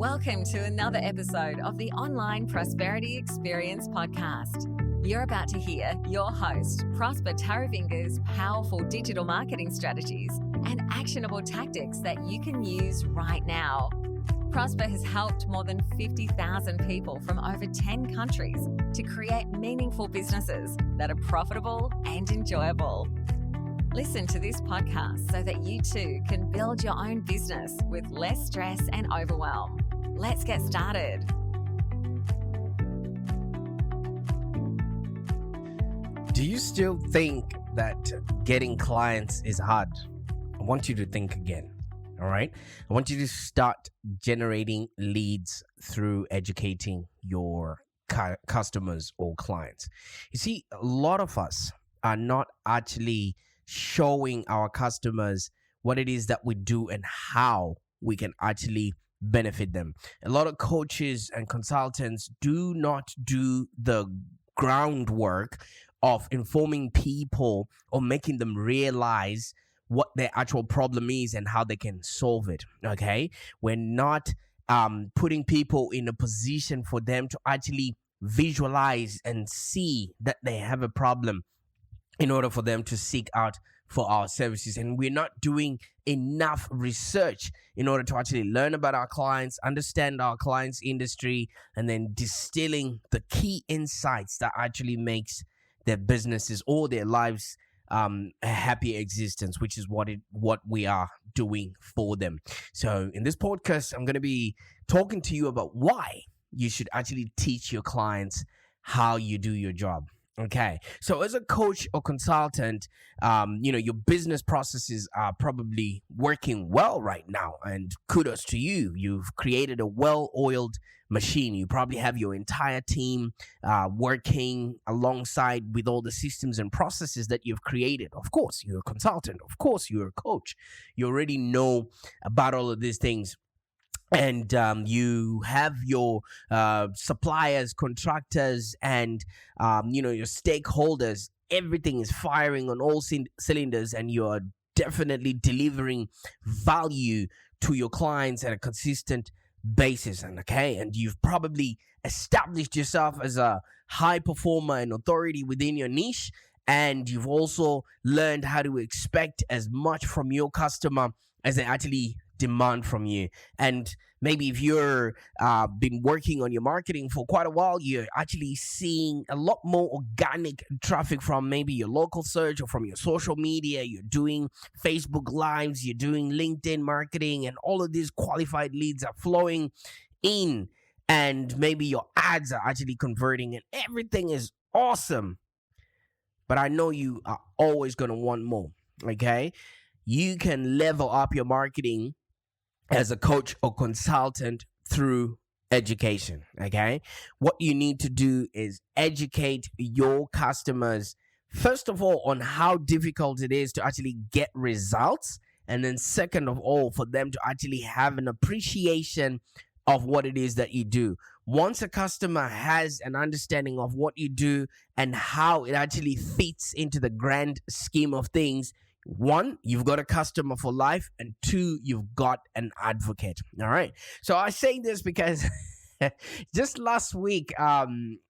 Welcome to another episode of the Online Prosperity Experience podcast. You're about to hear your host, Prosper Taravinga's powerful digital marketing strategies and actionable tactics that you can use right now. Prosper has helped more than 50,000 people from over 10 countries to create meaningful businesses that are profitable and enjoyable. Listen to this podcast so that you too can build your own business with less stress and overwhelm. Let's get started. Do you still think that getting clients is hard? I want you to think again, all right? I want you to start generating leads through educating your customers or clients. You see, a lot of us are not actually showing our customers what it is that we do and how we can actually benefit them. A lot of coaches and consultants do not do the groundwork of informing people or making them realize what their actual problem is and how they can solve it. Okay, we're not putting people in a position for them to actually visualize and see that they have a problem in order for them to seek out for our services. And we're not doing enough research in order to actually learn about our clients, understand our clients' industry, and then distilling the key insights that actually makes their businesses or their lives a happy existence, which is what we are doing for them. So in this podcast, I'm going to be talking to you about why you should actually teach your clients how you do your job. Okay, so as a coach or consultant, your business processes are probably working well right now, and kudos to you. You've created a well-oiled machine. You probably have your entire team working alongside with all the systems and processes that you've created. Of course, you're a consultant. Of course, you're a coach. You already know about all of these things. And you have your suppliers, contractors, and your stakeholders. Everything is firing on all cylinders, and you're definitely delivering value to your clients at a consistent basis. And you've probably established yourself as a high performer and authority within your niche. And you've also learned how to expect as much from your customer as they actually demand from you. And maybe if you're been working on your marketing for quite a while, you're actually seeing a lot more organic traffic from maybe your local search or from your social media. You're doing Facebook Lives, you're doing LinkedIn marketing, and all of these qualified leads are flowing in, and maybe your ads are actually converting, and everything is awesome. But I know you are always going to want more, okay? You can level up your marketing as a coach or consultant through education, okay? What you need to do is educate your customers, first of all, on how difficult it is to actually get results. And then second of all, for them to actually have an appreciation of what it is that you do. Once a customer has an understanding of what you do and how it actually fits into the grand scheme of things, one, you've got a customer for life, and two, you've got an advocate. All right. So I say this because just last week, I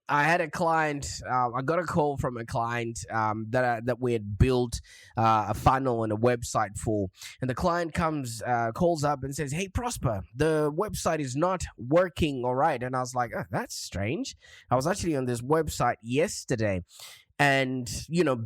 had a client. I got a call from a client that we had built a funnel and a website for, and the client calls up and says, "Hey, Prosper, the website is not working. All right." And I was like, "Oh, that's strange. I was actually on this website yesterday." And,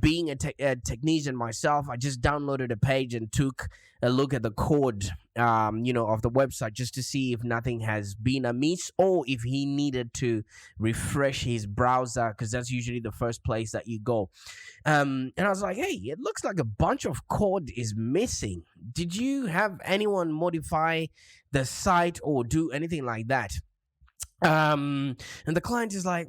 being a technician myself, I just downloaded a page and took a look at the code, of the website just to see if nothing has been amiss or if he needed to refresh his browser, because that's usually the first place that you go. And I was like, hey, it looks like a bunch of code is missing. Did you have anyone modify the site or do anything like that? And the client is like,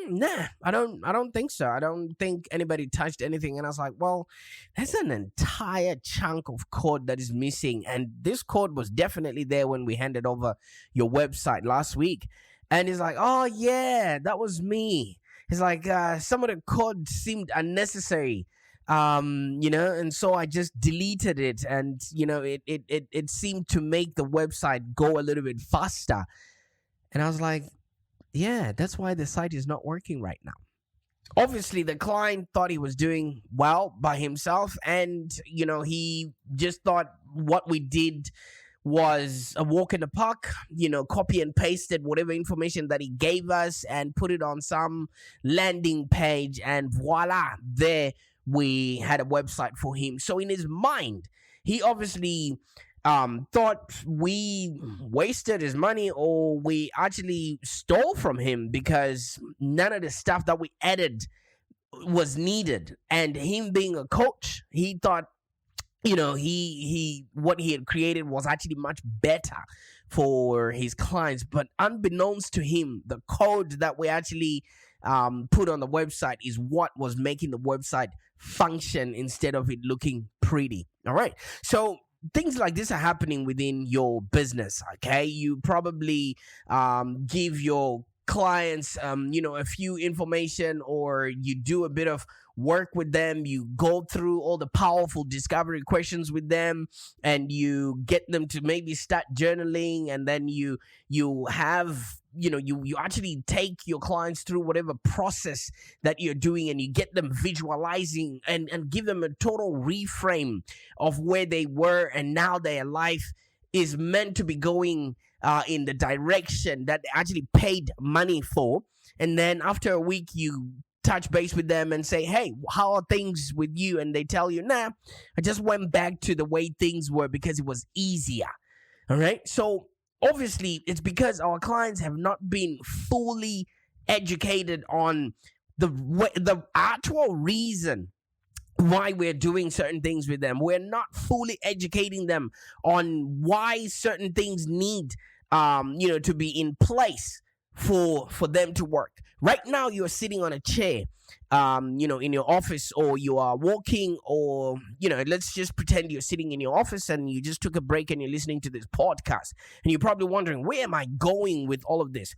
nah, I don't think so. I don't think anybody touched anything. And I was like, well, there's an entire chunk of code that is missing. And this code was definitely there when we handed over your website last week. And he's like, oh yeah, that was me. He's like, some of the code seemed unnecessary. And so I just deleted it, and it seemed to make the website go a little bit faster. And I was like, yeah, that's why the site is not working right now. Obviously, the client thought he was doing well by himself, and he just thought what we did was a walk in the park, copy and pasted whatever information that he gave us and put it on some landing page, and voila, there we had a website for him. So in his mind, he obviously thought we wasted his money, or we actually stole from him, because none of the stuff that we added was needed. And him being a coach, he thought he what he had created was actually much better for his clients. But unbeknownst to him, the code that we actually put on the website is what was making the website function instead of it looking pretty. All right, so things like this are happening within your business. Okay, you probably give your clients a few information, or you do a bit of work with them. You go through all the powerful discovery questions with them, and you get them to maybe start journaling, and then you have you actually take your clients through whatever process that you're doing, and you get them visualizing and give them a total reframe of where they were, and now their life is meant to be going in the direction that they actually paid money for. And then after a week, you touch base with them and say, hey, how are things with you? And they tell you, nah, I just went back to the way things were because it was easier. All right. So obviously, it's because our clients have not been fully educated on the actual reason why we're doing certain things with them. We're not fully educating them on why certain things need to be in place for them to work. Right now, you're sitting on a chair, in your office, or you are walking, or, let's just pretend you're sitting in your office and you just took a break and you're listening to this podcast. And you're probably wondering, where am I going with all of this?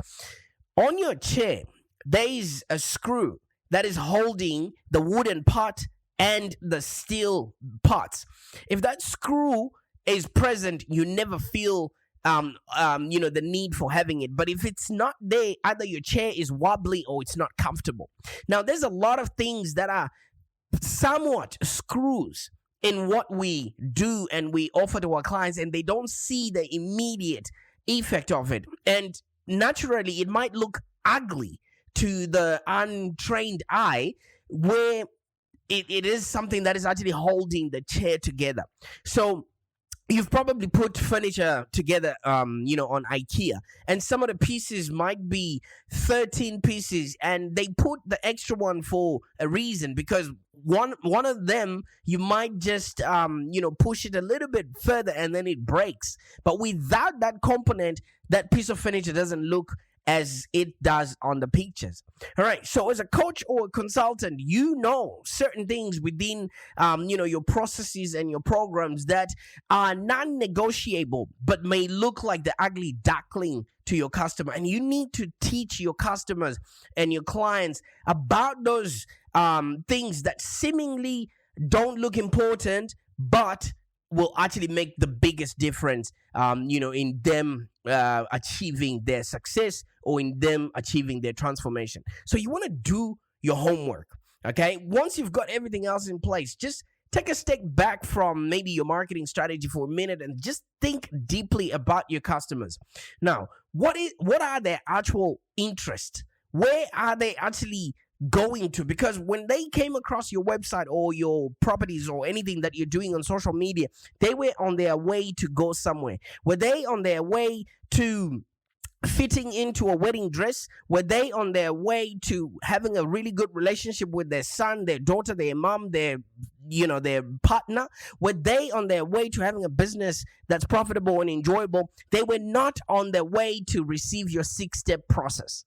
On your chair, there is a screw that is holding the wooden part and the steel parts. If that screw is present, you never feel the need for having it. But if it's not there, either your chair is wobbly or it's not comfortable. Now, there's a lot of things that are somewhat screws in what we do and we offer to our clients, and they don't see the immediate effect of it. And naturally, it might look ugly to the untrained eye, where it is something that is actually holding the chair together. So you've probably put furniture together, on IKEA, and some of the pieces might be 13 pieces, and they put the extra one for a reason, because one of them, you might just, push it a little bit further and then it breaks. But without that component, that piece of furniture doesn't look as it does on the pictures. All right. So as a coach or a consultant, certain things within, your processes and your programs that are non-negotiable, but may look like the ugly duckling to your customer. And you need to teach your customers and your clients about those things that seemingly don't look important, but will actually make the biggest difference, in them achieving their success, or in them achieving their transformation. So you want to do your homework, okay? Once you've got everything else in place, just take a step back from maybe your marketing strategy for a minute and just think deeply about your customers. Now, what are their actual interests? Where are they actually going to? Because when they came across your website or your properties or anything that you're doing on social media, they were on their way to go somewhere. Were they on their way to fitting into a wedding dress? Were they on their way to having a really good relationship with their son, their daughter, their mom, their partner? Were they on their way to having a business that's profitable and enjoyable? They were not on their way to receive your 6-step process.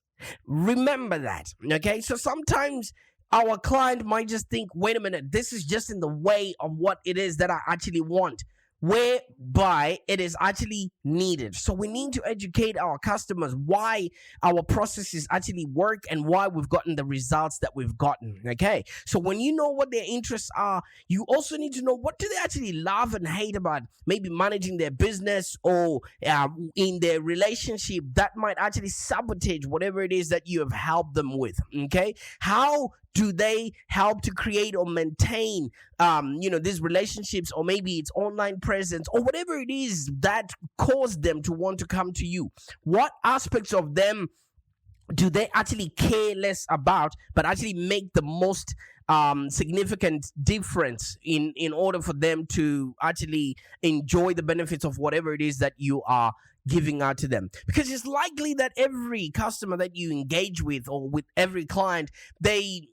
Remember that, okay? So sometimes our client might just think, wait a minute, this is just in the way of what it is that I actually want. whereby it is actually needed. So we need to educate our customers why our processes actually work and why we've gotten the results that we've gotten. Okay. So when you know what their interests are, you also need to know what do they actually love and hate about maybe managing their business or in their relationship that might actually sabotage whatever it is that you have helped them with. Okay. How do they help to create or maintain these relationships, or maybe it's online presence or whatever it is that caused them to want to come to you? What aspects of them do they actually care less about but actually make the most significant difference in order for them to actually enjoy the benefits of whatever it is that you are giving out to them? Because it's likely that every customer that you engage with, or with every client, they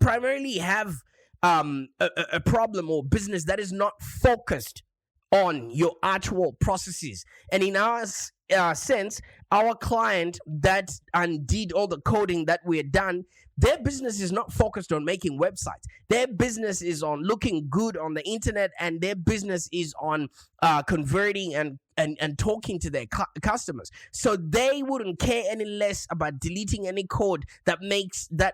primarily have a problem or business that is not focused on your actual processes. And in our sense, our client that did all the coding that we had done, their business is not focused on making websites. Their business is on looking good on the internet, and their business is on converting and talking to their customers. So they wouldn't care any less about deleting any code that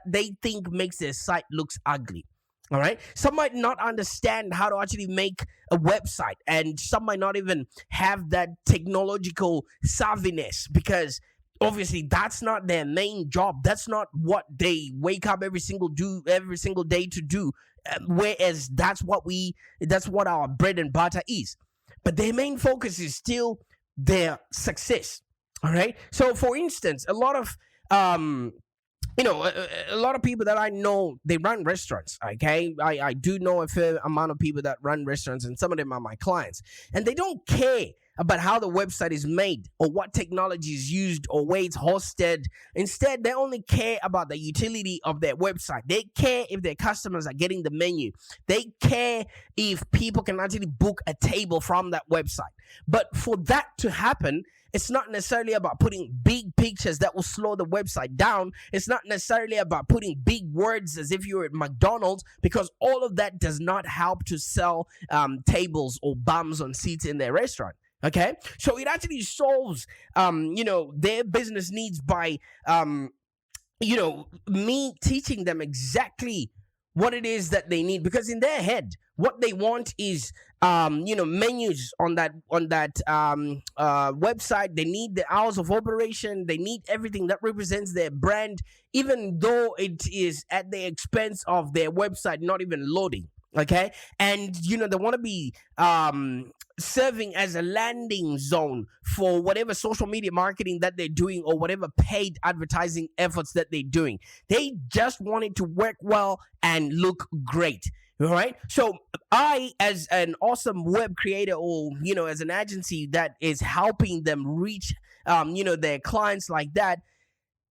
they think makes their site looks ugly. All right. Some might not understand how to actually make a website, and some might not even have that technological savviness, because obviously that's not their main job. That's not what they wake up every single day to do. Whereas that's what our bread and butter is. But their main focus is still their success. All right. So, for instance, a lot of a lot of people that I know, they run restaurants. Okay, I do know a fair amount of people that run restaurants, and some of them are my clients, and they don't care about how the website is made or what technology is used or where it's hosted. Instead, they only care about the utility of their website. They care if their customers are getting the menu. They care if people can actually book a table from that website. But for that to happen, it's not necessarily about putting big pictures that will slow the website down. It's not necessarily about putting big words as if you're at McDonald's, because all of that does not help to sell tables or bums on seats in their restaurant. Okay, so it actually solves their business needs by me teaching them exactly what it is that they need, because in their head what they want is menus on that website. They need the hours of operation. They need everything that represents their brand, even though it is at the expense of their website not even loading. Okay, and they want to be serving as a landing zone for whatever social media marketing that they're doing, or whatever paid advertising efforts that they're doing. They just want it to work well and look great. All right. So I, as an awesome web creator, or as an agency that is helping them reach their clients like that,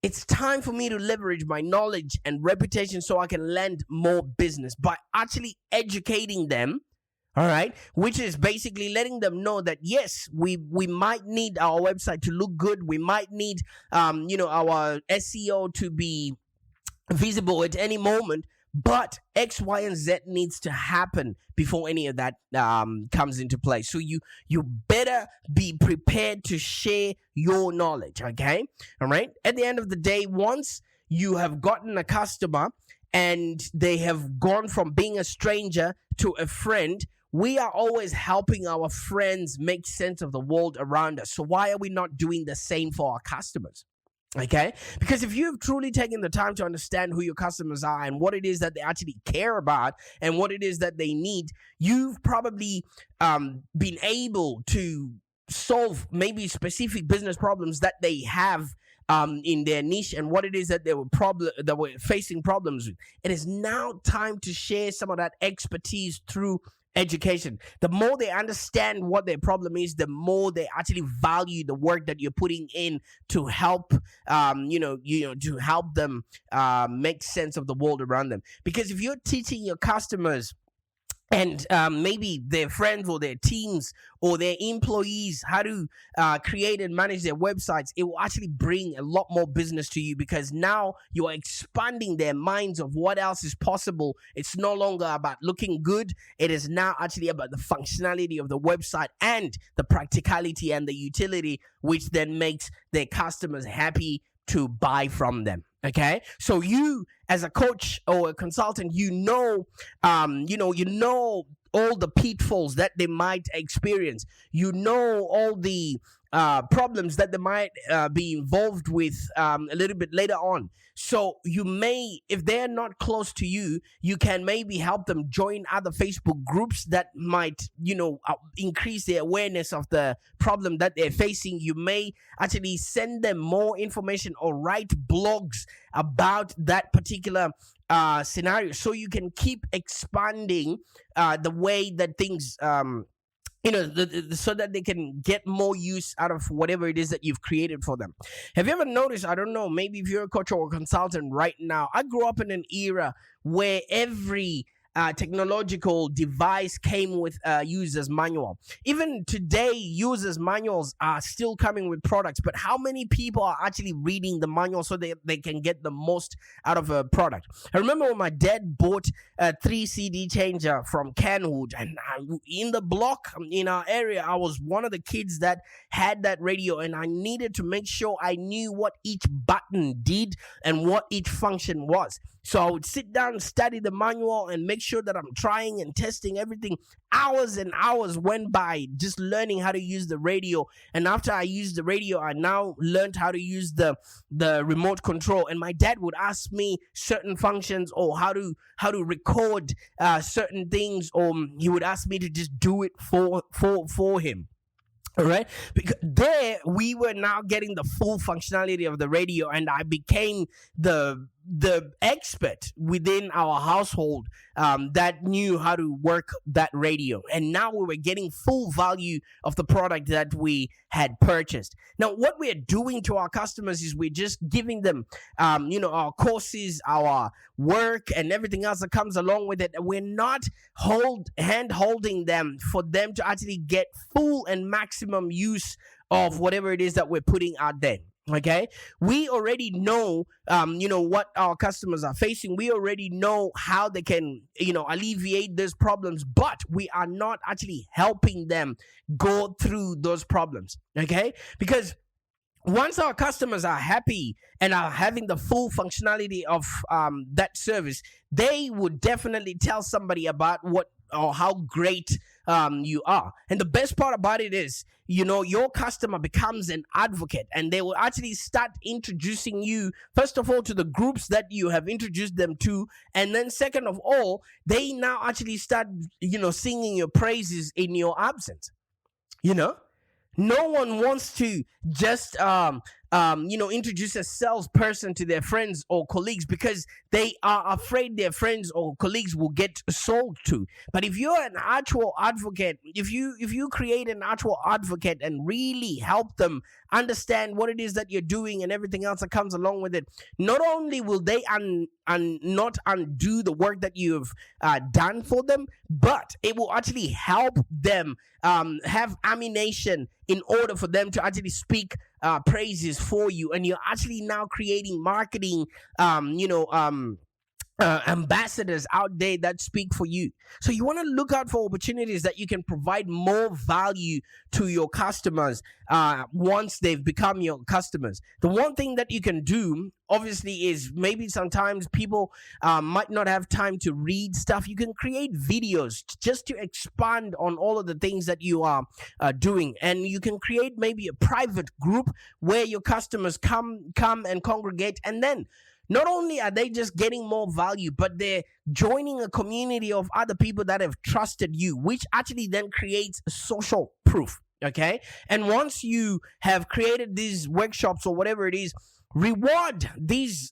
it's time for me to leverage my knowledge and reputation so I can land more business by actually educating them. All right, which is basically letting them know that yes, we might need our website to look good. We might need our SEO to be visible at any moment, but X, Y, and Z needs to happen before any of that comes into play. So you better be prepared to share your knowledge. Okay, all right. At the end of the day, once you have gotten a customer and they have gone from being a stranger to a friend, we are always helping our friends make sense of the world around us. So why are we not doing the same for our customers? Okay, because if you've truly taken the time to understand who your customers are and what it is that they actually care about and what it is that they need, you've probably been able to solve maybe specific business problems that they have in their niche, and what it is that they were facing problems with. It is now time to share some of that expertise through education. The more they understand what their problem is, the more they actually value the work that you're putting in to help to help them make sense of the world around them. Because if you're teaching your customers and maybe their friends or their teams or their employees how to create and manage their websites, it will actually bring a lot more business to you, because now you are expanding their minds of what else is possible. It's no longer about looking good. It is now actually about the functionality of the website and the practicality and the utility, which then makes their customers happy to buy from them. Okay, so you as a coach or a consultant, you know all the pitfalls that they might experience. You know all the problems that they might be involved with a little bit later on. So you may, if they're not close to you, you can maybe help them join other Facebook groups that might, increase the awareness of the problem that they're facing. You may actually send them more information or write blogs about that particular scenario, so you can keep expanding the way that things so that they can get more use out of whatever it is that you've created for them. Have you ever noticed, I don't know, maybe if you're a coach or a consultant right now, I grew up in an era where every technological device came with a user's manual. Even today, users' manuals are still coming with products, but how many people are actually reading the manual so they can get the most out of a product? I remember when my dad bought a 3 CD changer from Kenwood, and in the block in our area, I was one of the kids that had that radio, and I needed to make sure I knew what each button did and what each function was. So I would sit down and study the manual and make sure that I'm trying and testing everything. Hours and hours went by just learning how to use the radio. And after I used the radio, I now learned how to use the remote control. And my dad would ask me certain functions or how to record certain things, or he would ask me to just do it for him. All right, because there we were now getting the full functionality of the radio, and I became the expert within our household that knew how to work that radio. And now we were getting full value of the product that we had purchased. Now, what we are doing to our customers is we're just giving them, our courses, our work, and everything else that comes along with it. We're not hand holding them for them to actually get full and maximum use of whatever it is that we're putting out there. Okay, we already know, what our customers are facing. We already know how they can, alleviate those problems, but we are not actually helping them go through those problems. Okay, because once our customers are happy and are having the full functionality of that service, they would definitely tell somebody about what or how great you are. And the best part about it is, your customer becomes an advocate, and they will actually start introducing you, first of all, to the groups that you have introduced them to. And then second of all, they now actually start, singing your praises in your absence. No one wants to just introduce a salesperson to their friends or colleagues, because they are afraid their friends or colleagues will get sold to. But if you're an actual advocate, if you create an actual advocate and really help them understand what it is that you're doing and everything else that comes along with it, not only will they not undo the work that you've done for them, but it will actually help them have ammunition in order for them to actually speak praises for you. And you're actually now creating marketing ambassadors out there that speak for you. So you want to look out for opportunities that you can provide more value to your customers once they've become your customers. The one thing that you can do, obviously, is maybe sometimes people might not have time to read stuff. You can create videos just to expand on all of the things that you are doing. And you can create maybe a private group where your customers come and congregate, and then not only are they just getting more value, but they're joining a community of other people that have trusted you, which actually then creates social proof. Okay. And once you have created these workshops or whatever it is, reward these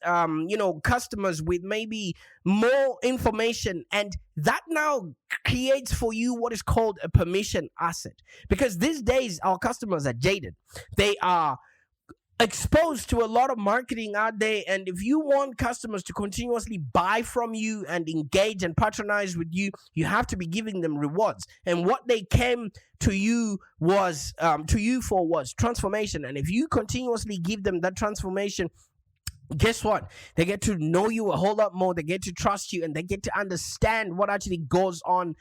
customers with maybe more information, and that now creates for you what is called a permission asset. Because these days our customers are jaded. They are exposed to a lot of marketing out there, and if you want customers to continuously buy from you and engage and patronize with you, you have to be giving them rewards. And what they came to you for was transformation. And if you continuously give them that transformation, guess what? They get to know you a whole lot more. They get to trust you, and they get to understand what actually goes on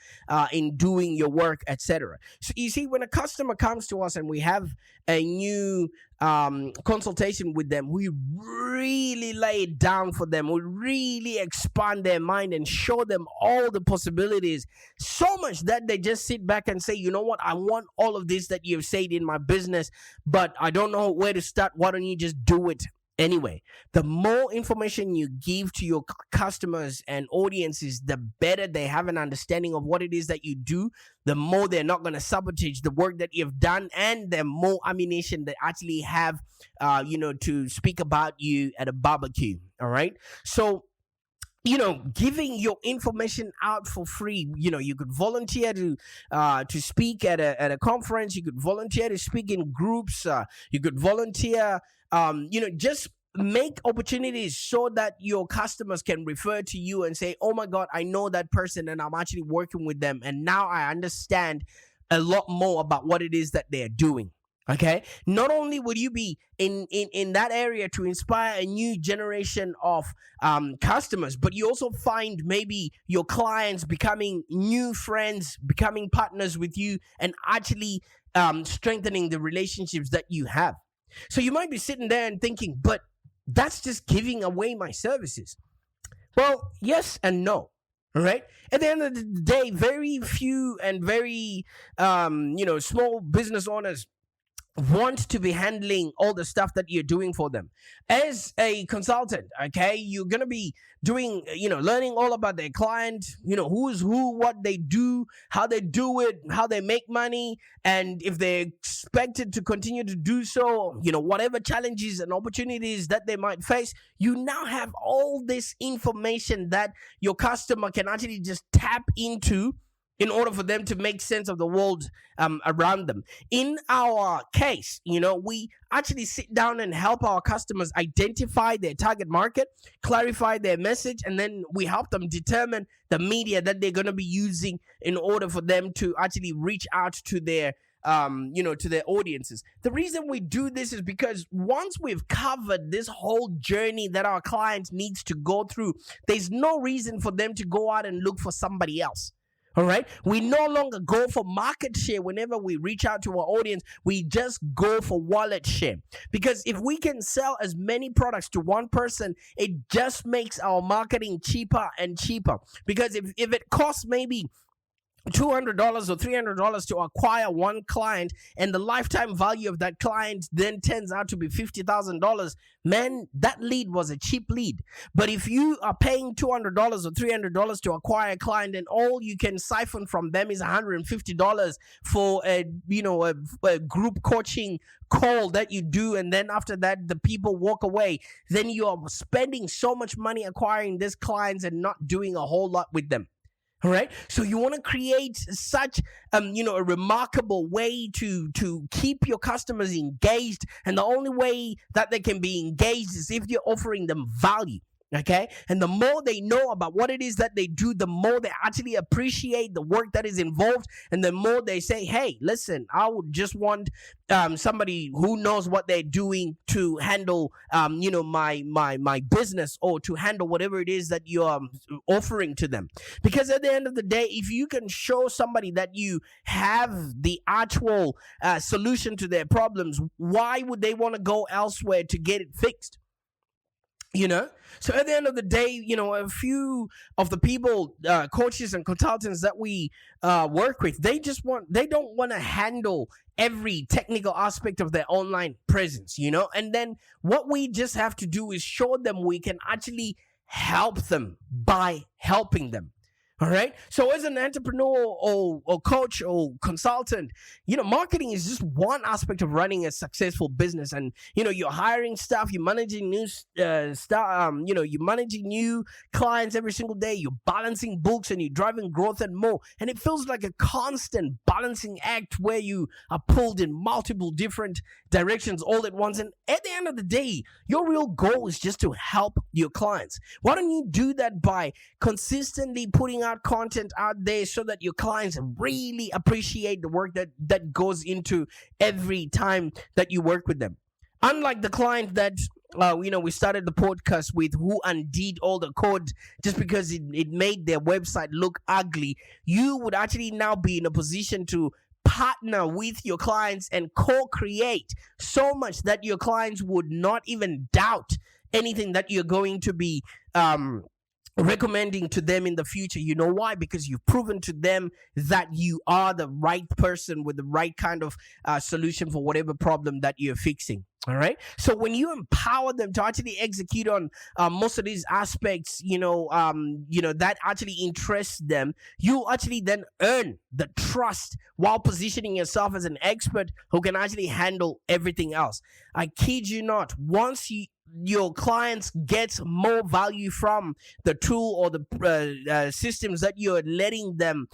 in doing your work, etc. So you see, when a customer comes to us and we have a new consultation with them, we really lay it down for them. We really expand their mind and show them all the possibilities, so much that they just sit back and say, you know what, I want all of this that you've said in my business, but I don't know where to start. Why don't you just do it anyway? The more information you give to your customers and audiences, the better they have an understanding of what it is that you do, the more they're not going to sabotage the work that you've done, and the more ammunition they actually have, to speak about you at a barbecue. All right. So, giving your information out for free. You could volunteer to speak at a conference. You could volunteer to speak in groups. You could volunteer. Just make opportunities so that your customers can refer to you and say, "Oh my God, I know that person, and I'm actually working with them, and now I understand a lot more about what it is that they're doing." Okay, not only will you be in that area to inspire a new generation of customers, but you also find maybe your clients becoming new friends, becoming partners with you, and actually strengthening the relationships that you have. So you might be sitting there and thinking, but that's just giving away my services. Well, yes and no. All right. At the end of the day, very few and very small business owners want to be handling all the stuff that you're doing for them. As a consultant, okay, you're going to be doing, learning all about their client, who's who, what they do, how they do it, how they make money, and if they're expected to continue to do so, whatever challenges and opportunities that they might face. You now have all this information that your customer can actually just tap into in order for them to make sense of the world around them. In our case, we actually sit down and help our customers identify their target market, clarify their message, and then we help them determine the media that they're going to be using in order for them to actually reach out to their to their audiences. The reason we do this is because once we've covered this whole journey that our client needs to go through, there's no reason for them to go out and look for somebody else. All right. We no longer go for market share whenever we reach out to our audience. We just go for wallet share. Because if we can sell as many products to one person, it just makes our marketing cheaper and cheaper. Because if it costs maybe $200 or $300 to acquire one client, and the lifetime value of that client then turns out to be $50,000, man, that lead was a cheap lead. But if you are paying $200 or $300 to acquire a client, and all you can siphon from them is $150 for a group coaching call that you do, and then after that the people walk away, then you are spending so much money acquiring these clients and not doing a whole lot with them. All right. So you want to create such, a remarkable way to keep your customers engaged. And the only way that they can be engaged is if you're offering them value. Okay. And the more they know about what it is that they do, the more they actually appreciate the work that is involved. And the more they say, hey, listen, I would just want somebody who knows what they're doing to handle, my business, or to handle whatever it is that you're offering to them. Because at the end of the day, if you can show somebody that you have the actual solution to their problems, why would they want to go elsewhere to get it fixed? So at the end of the day, a few of the people, coaches and consultants that we work with, they don't want to handle every technical aspect of their online presence, and then what we just have to do is show them we can actually help them by helping them. All right. So as an entrepreneur or coach or consultant, marketing is just one aspect of running a successful business. And, you're hiring staff, you're managing new staff, you're managing new clients every single day, you're balancing books and you're driving growth and more. And it feels like a constant balancing act where you are pulled in multiple different directions all at once. And at the end of the day, your real goal is just to help your clients. Why don't you do that by consistently putting out content out there so that your clients really appreciate the work that goes into every time that you work with them? Unlike the client that we started the podcast with, who undid all the code just because it made their website look ugly, you would actually now be in a position to partner with your clients and co-create so much that your clients would not even doubt anything that you're going to be recommending to them in the future. You know why? Because you've proven to them that you are the right person with the right kind of solution for whatever problem that you're fixing. All right. So when you empower them to actually execute on most of these aspects, that actually interests them, you actually then earn the trust while positioning yourself as an expert who can actually handle everything else. I kid you not. Once your clients get more value from the tool or the systems that you're letting them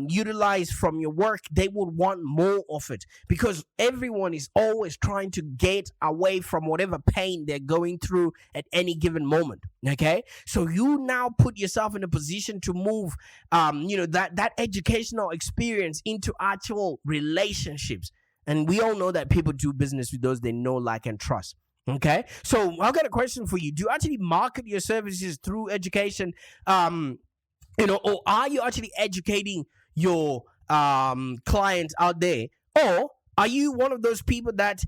utilize from your work, they would want more of it, because everyone is always trying to get away from whatever pain they're going through at any given moment. Okay, so you now put yourself in a position to move that educational experience into actual relationships. And we all know that people do business with those they know, like, and trust. Okay, so I've got a question for you. Do you actually market your services through education, or are you actually educating your clients out there? Or are you one of those people that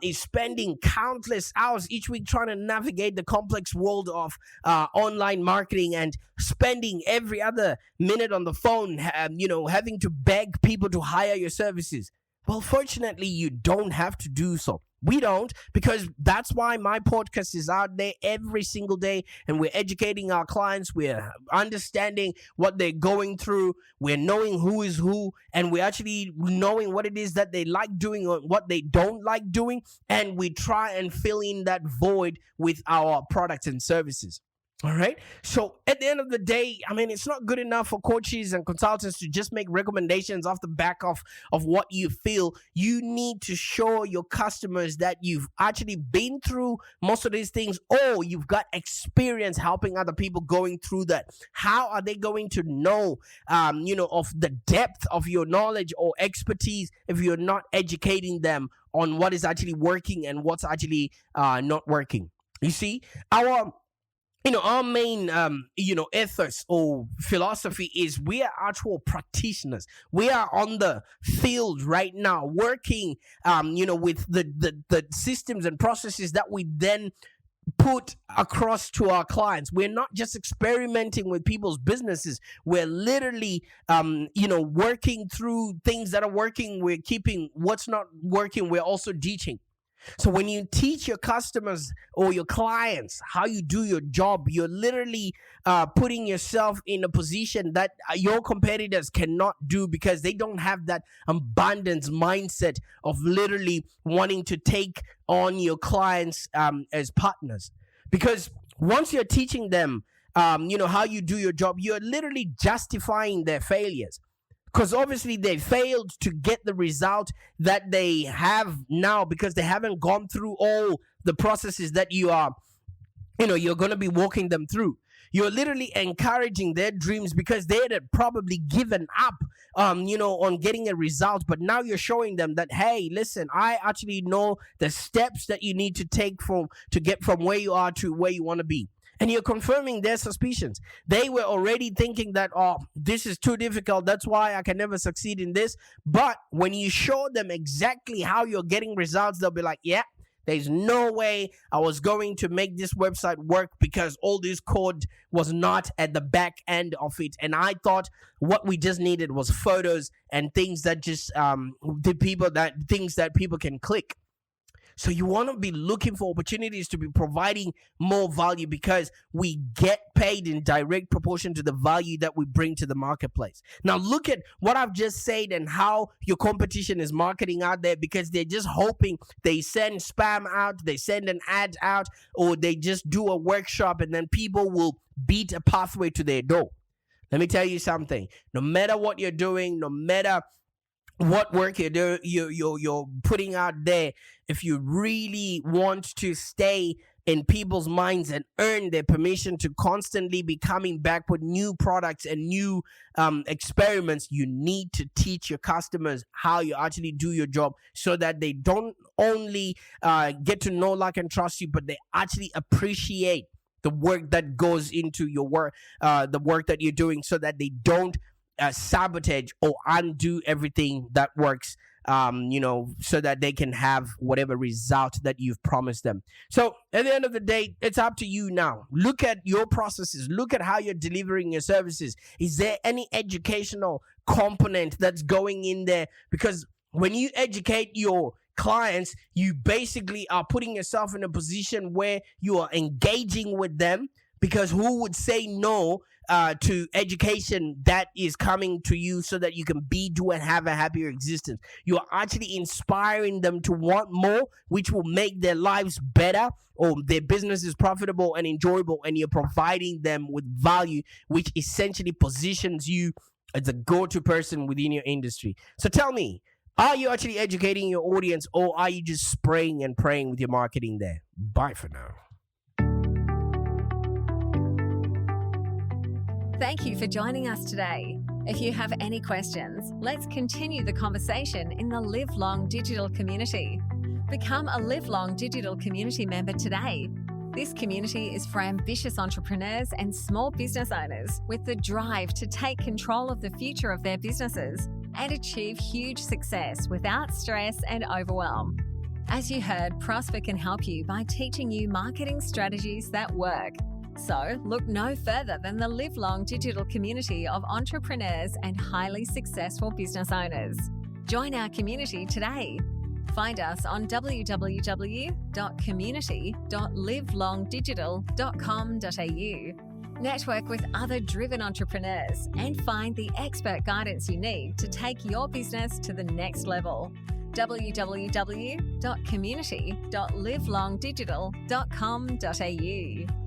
is spending countless hours each week trying to navigate the complex world of online marketing and spending every other minute on the phone, having to beg people to hire your services? Well, fortunately, you don't have to do so. We don't, because that's why my podcast is out there every single day, and we're educating our clients. We're understanding what they're going through. We're knowing who is who, and we're actually knowing what it is that they like doing or what they don't like doing. And we try and fill in that void with our products and services. All right. So at the end of the day, I mean, it's not good enough for coaches and consultants to just make recommendations off the back of what you feel. You need to show your customers that you've actually been through most of these things, or you've got experience helping other people going through that. How are they going to know, of the depth of your knowledge or expertise if you're not educating them on what is actually working and what's actually not working? You see, our main, ethos or philosophy is we are actual practitioners. We are on the field right now working, with the systems and processes that we then put across to our clients. We're not just experimenting with people's businesses. We're literally, working through things that are working. We're keeping what's not working. We're also teaching. So when you teach your customers or your clients how you do your job, you're literally putting yourself in a position that your competitors cannot do, because they don't have that abundance mindset of literally wanting to take on your clients as partners. Because once you're teaching them, how you do your job, you're literally justifying their failures. Because obviously they failed to get the result that they have now because they haven't gone through all the processes that you're going to be walking them through. You're literally encouraging their dreams because they had probably given up, on getting a result. But now you're showing them that, hey, listen, I actually know the steps that you need to take to get from where you are to where you want to be. And you're confirming their suspicions. They were already thinking that, this is too difficult. That's why I can never succeed in this. But when you show them exactly how you're getting results, they'll be like, yeah, there's no way I was going to make this website work because all this code was not at the back end of it. And I thought what we just needed was photos and things that just things that people can click. So you want to be looking for opportunities to be providing more value, because we get paid in direct proportion to the value that we bring to the marketplace. Now look at what I've just said and how your competition is marketing out there, because they're just hoping they send spam out, they send an ad out, or they just do a workshop and then people will beat a pathway to their door. Let me tell you something. No matter what you're doing, no matter what work you're putting out there, if you really want to stay in people's minds and earn their permission to constantly be coming back with new products and new experiments, you need to teach your customers how you actually do your job, so that they don't only get to know, like, and trust you, but they actually appreciate the work that goes into your work, the work that you're doing, so that they don't sabotage or undo everything that works, so that they can have whatever result that you've promised them. So at the end of the day, it's up to you now. Look at your processes. Look at how you're delivering your services. Is there any educational component that's going in there? Because when you educate your clients, you basically are putting yourself in a position where you are engaging with them, because who would say no to education that is coming to you so that you can do and have a happier existence? You are actually inspiring them to want more, which will make their lives better, or their business is profitable and enjoyable, and you're providing them with value, which essentially positions you as a go-to person within your industry. So tell me, are you actually educating your audience, or are you just spraying and praying with your marketing there? Bye for now. Thank you for joining us today. If you have any questions, let's continue the conversation in the Live Long Digital community. Become a Live Long Digital community member today. This community is for ambitious entrepreneurs and small business owners with the drive to take control of the future of their businesses and achieve huge success without stress and overwhelm. As you heard, Prosper can help you by teaching you marketing strategies that work. So look no further than the Live Long Digital community of entrepreneurs and highly successful business owners. Join our community today. Find us on www.community.livelongdigital.com.au. Network with other driven entrepreneurs and find the expert guidance you need to take your business to the next level. www.community.livelongdigital.com.au